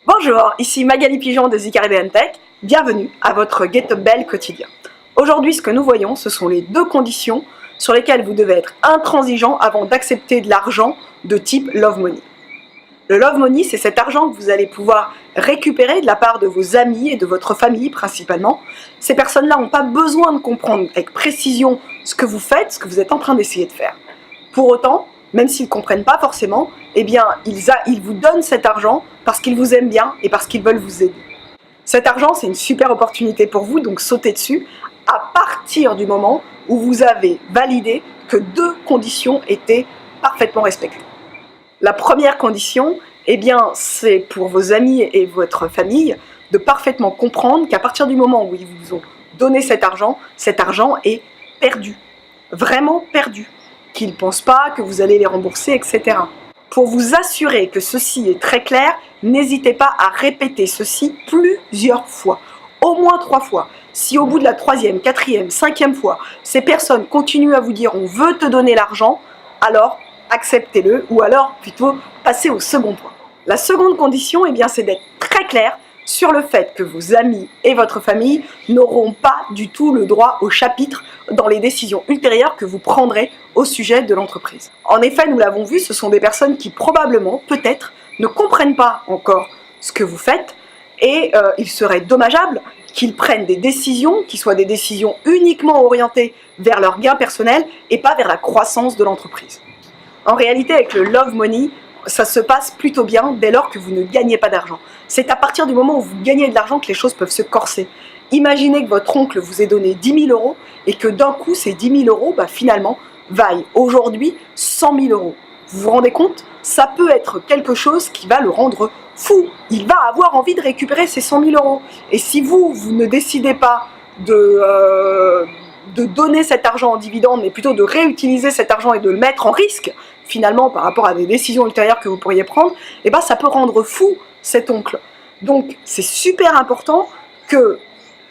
Bonjour, ici Magali Pigeon de The Caribbean Tech. Bienvenue à votre Get Up Bell quotidien. Aujourd'hui, ce que nous voyons, ce sont les deux conditions sur lesquelles vous devez être intransigeant avant d'accepter de l'argent de type Love Money. Le Love Money, c'est cet argent que vous allez pouvoir récupérer de la part de vos amis et de votre famille principalement. Ces personnes-là n'ont pas besoin de comprendre avec précision ce que vous faites, ce que vous êtes en train d'essayer de faire. Pour autant, même s'ils ne comprennent pas forcément, eh bien, ils vous donnent cet argent parce qu'ils vous aiment bien et parce qu'ils veulent vous aider. Cet argent, c'est une super opportunité pour vous, donc sautez dessus à partir du moment où vous avez validé que deux conditions étaient parfaitement respectées. La première condition, eh bien, c'est pour vos amis et votre famille de parfaitement comprendre qu'à partir du moment où ils vous ont donné cet argent est perdu, vraiment perdu. Qu'ils ne pensent pas que vous allez les rembourser, etc. Pour vous assurer que ceci est très clair, n'hésitez pas à répéter ceci plusieurs fois, au moins 3 fois. Si au bout de la 3e, 4e, 5e fois, ces personnes continuent à vous dire « on veut te donner l'argent », alors acceptez-le ou alors plutôt passez au second point. La seconde condition, eh bien, c'est d'être très clair sur le fait que vos amis et votre famille n'auront pas du tout le droit au chapitre dans les décisions ultérieures que vous prendrez au sujet de l'entreprise. En effet, nous l'avons vu, ce sont des personnes qui probablement, peut-être, ne comprennent pas encore ce que vous faites et il serait dommageable qu'ils prennent des décisions qui soient des décisions uniquement orientées vers leur gain personnel et pas vers la croissance de l'entreprise. En réalité, avec le Love Money, ça se passe plutôt bien dès lors que vous ne gagnez pas d'argent. C'est à partir du moment où vous gagnez de l'argent que les choses peuvent se corser. Imaginez que votre oncle vous ait donné 10 000 € et que d'un coup, ces 10 000 € finalement, vaillent aujourd'hui 100 000 €. Vous vous rendez compte? Ça peut être quelque chose qui va le rendre fou. Il va avoir envie de récupérer ces 100 000 €. Et si vous ne décidez pas de donner cet argent en dividende, mais plutôt de réutiliser cet argent et de le mettre en risque, finalement, par rapport à des décisions ultérieures que vous pourriez prendre, eh ben, ça peut rendre fou cet oncle. Donc, c'est super important que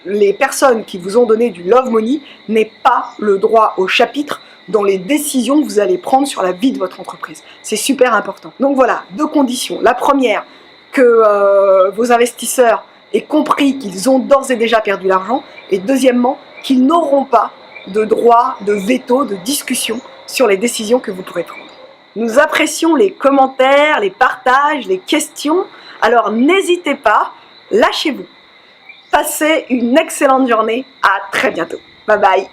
les personnes qui vous ont donné du Love Money n'aient pas le droit au chapitre dans les décisions que vous allez prendre sur la vie de votre entreprise. C'est super important. Donc voilà, deux conditions. La première, que vos investisseurs aient compris qu'ils ont d'ores et déjà perdu l'argent. Et deuxièmement, qu'ils n'auront pas de droit de veto, de discussion sur les décisions que vous pourrez prendre. Nous apprécions les commentaires, les partages, les questions. Alors n'hésitez pas, lâchez-vous. Passez une excellente journée. À très bientôt. Bye bye.